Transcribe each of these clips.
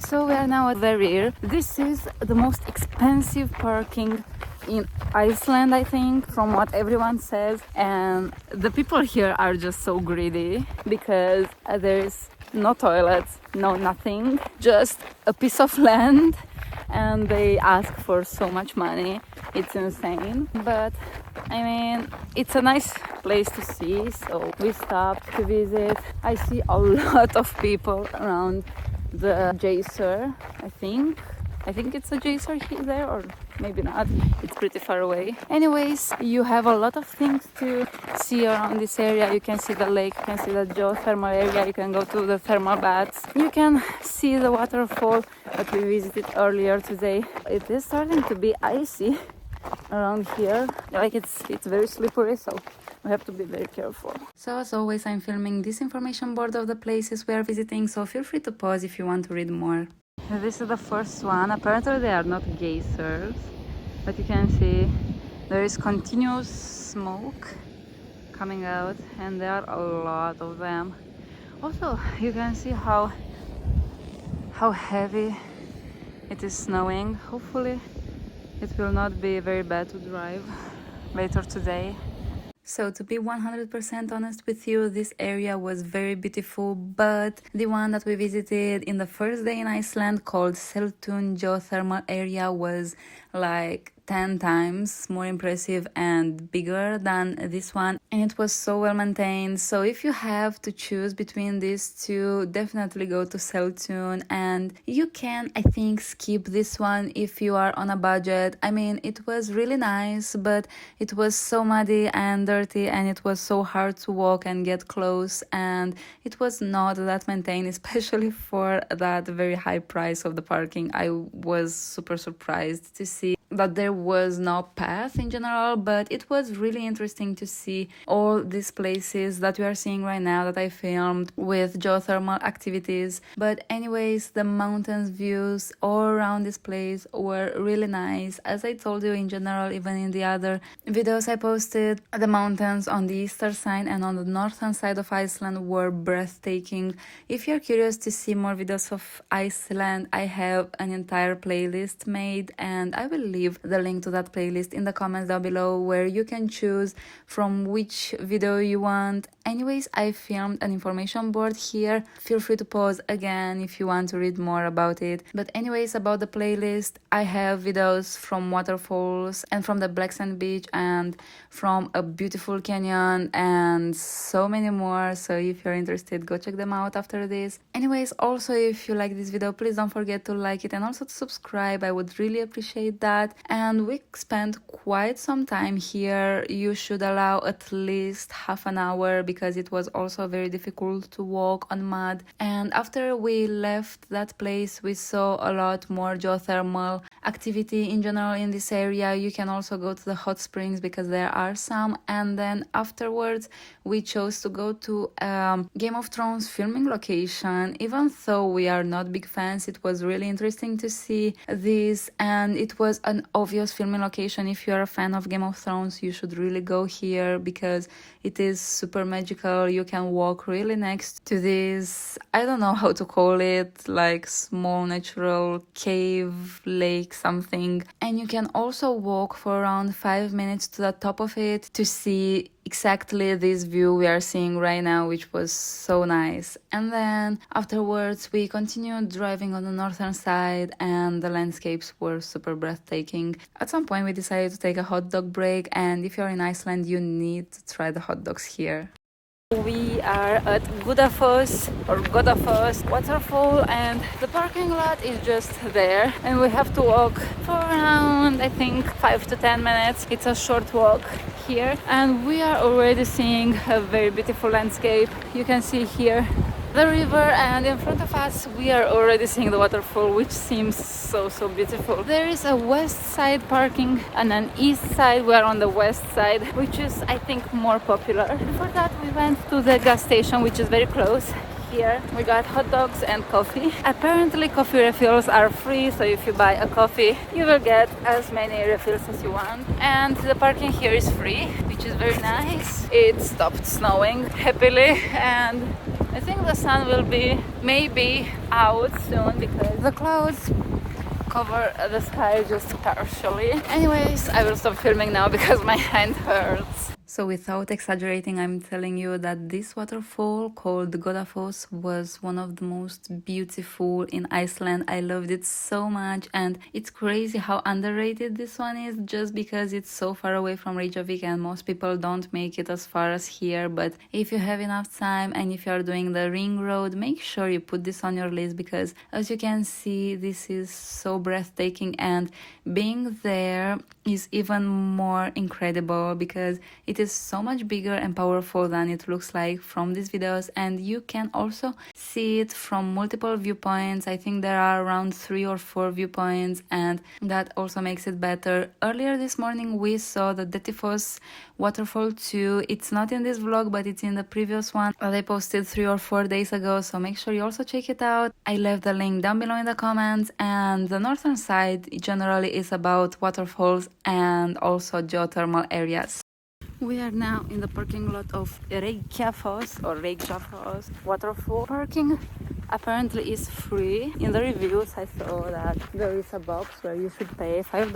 So we are now at Hverir. This is the most expensive parking in Iceland, I think, from what everyone says. And the people here are just so greedy because there's no toilets, no nothing, just a piece of land, and they ask for so much money. It's insane. But I mean, it's a nice place to see, so we stopped to visit. I see a lot of people around the Geysers, I think it's a Geyser here there, or maybe not, it's pretty far away. Anyways, you have a lot of things to see around this area. You can see the lake, you can see the geothermal area, you can go to the thermal baths, you can see the waterfall that we visited earlier today. It is starting to be icy around here, like it's very slippery, so we have to be very careful. So as always, I'm filming this information board of the places we are visiting, so feel free to pause if you want to read more. This is the first one. Apparently they are not geysers, but you can see there is continuous smoke coming out, and there are a lot of them. Also, you can see how heavy it is snowing. Hopefully it will not be very bad to drive later today. So to be 100% honest with you, this area was very beautiful, but the one that we visited in the first day in Iceland, called Seltún geothermal area, was like 10 times more impressive and bigger than this one, and it was so well maintained. So if you have to choose between these two, definitely go to Seltún, and you can, I think, skip this one if you are on a budget. I mean, it was really nice, but it was so muddy and dirty, and it was so hard to walk and get close, and it was not that maintained, especially for that very high price of the parking. I was super surprised to see that there was no path in general, but it was really interesting to see all these places that we are seeing right now that I filmed with geothermal activities. But anyways, the mountains views all around this place were really nice. As I told you, in general, even in the other videos I posted, the mountains on the eastern side and on the northern side of Iceland were breathtaking. If you're curious to see more videos of Iceland, I have an entire playlist made, and I will leave the link to that playlist in the comments down below, where you can choose from which video you want. Anyways, I filmed an information board here. Feel free to pause again if you want to read more about it. But anyways, about the playlist, I have videos from waterfalls and from the black sand beach and from a beautiful canyon and so many more. So if you're interested, go check them out after this. Anyways, also if you like this video, please don't forget to like it and also to subscribe. I would really appreciate that. And we spent quite some time here. You should allow at least half an hour because it was also very difficult to walk on mud. And after we left that place, we saw a lot more geothermal activity in general in this area. You can also go to the hot springs because there are some. And then afterwards, we chose to go to Game of Thrones filming location. Even though we are not big fans, it was really interesting to see this, and it was an obvious filming location. If you're a fan of Game of Thrones, you should really go here because it is super magical. You can walk really next to this, I don't know how to call it, like small natural cave, lake, something. And you can also walk for around 5 minutes to the top of it to see exactly this view we are seeing right now, which was so nice. And then afterwards we continued driving on the northern side, and the landscapes were super breathtaking. At some point we decided to take a hot dog break, and if you're in Iceland, you need to try the hot dogs here. We are at Godafoss or Godafoss Waterfall, and the parking lot is just there, and we have to walk for around, I think, 5 to 10 minutes. It's a short walk here, and we are already seeing a very beautiful landscape. You can see here the river, and in front of us we are already seeing the waterfall, which seems so beautiful. There is a west side parking and an east side. We are on the west side, which is, I think, more popular. Before that we went to the gas station, which is very close. Here we got hot dogs and coffee. Apparently coffee refills are free, so if you buy a coffee you will get as many refills as you want. And the parking here is free, which is very nice. It stopped snowing happily, and I think the sun will be maybe out soon because the clouds cover the sky just partially. Anyways, I will stop filming now because my hand hurts. So without exaggerating, I'm telling you that this waterfall called Godafoss was one of the most beautiful in Iceland. I loved it so much, and it's crazy how underrated this one is just because it's so far away from Reykjavik and most people don't make it as far as here. But if you have enough time and if you are doing the ring road, make sure you put this on your list because as you can see, this is so breathtaking, and being there is even more incredible because it is so much bigger and powerful than it looks like from these videos, and you can also see it from multiple viewpoints. I think there are around 3 or 4 viewpoints, and that also makes it better. Earlier this morning we saw the Godafoss Waterfall too. It's not in this vlog but it's in the previous one that I posted 3 or 4 days ago, so make sure you also check it out. I left the link down below in the comments. And the northern side generally is about waterfalls and also geothermal areas. We are now in the parking lot of Reykjafoss waterfall. Parking apparently is free. In the reviews I saw that there is a box where you should pay $5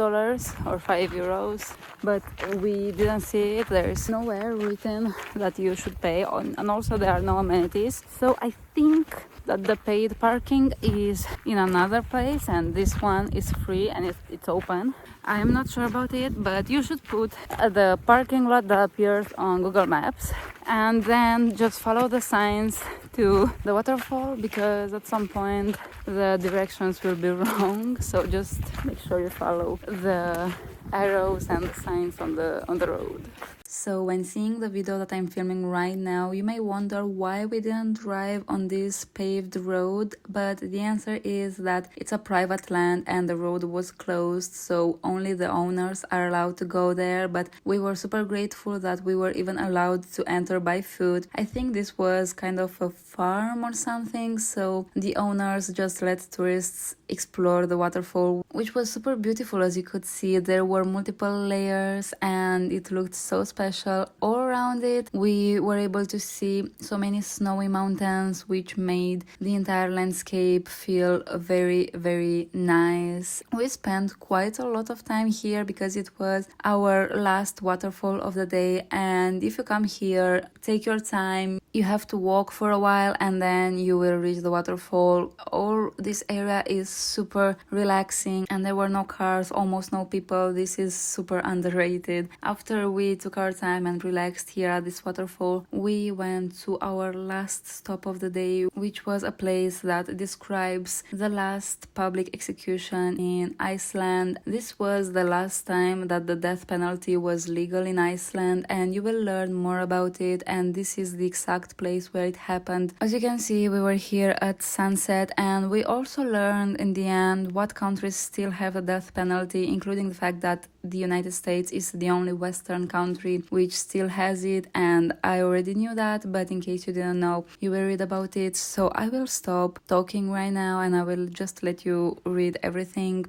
or €5, but we didn't see it. There is nowhere written that you should pay on, and also there are no amenities. So I think that the paid parking is in another place and this one is free and it's open. I am not sure about it, but you should put the parking lot that appears on Google Maps and then just follow the signs to the waterfall because at some point the directions will be wrong, so just make sure you follow the arrows and the signs on the road. So when seeing the video that I'm filming right now, you may wonder why we didn't drive on this paved road, but the answer is that it's a private land and the road was closed, so only the owners are allowed to go there. But we were super grateful that we were even allowed to enter by foot. I think this was kind of a farm or something, so the owners just let tourists explore the waterfall, which was super beautiful. As you could see, there were multiple layers and it looked so special. All around it we were able to see so many snowy mountains, which made the entire landscape feel very, very nice. We spent quite a lot of time here because it was our last waterfall of the day, and if you come here, take your time. You have to walk for a while and then you will reach the waterfall. All this area is super relaxing and there were no cars, almost no people. This is super underrated. After we took our time and relaxed here at this waterfall, we went to our last stop of the day, which was a place that describes the last public execution in Iceland. This was the last time that the death penalty was legal in Iceland, and you will learn more about it, and this is the exact place where it happened. As you can see, we were here at sunset, and we also learned in the end what countries still have a death penalty, including the fact that the United States is the only Western country which still has it, and I already knew that, but in case you didn't know, you will read about it. So I will stop talking right now and I will just let you read everything.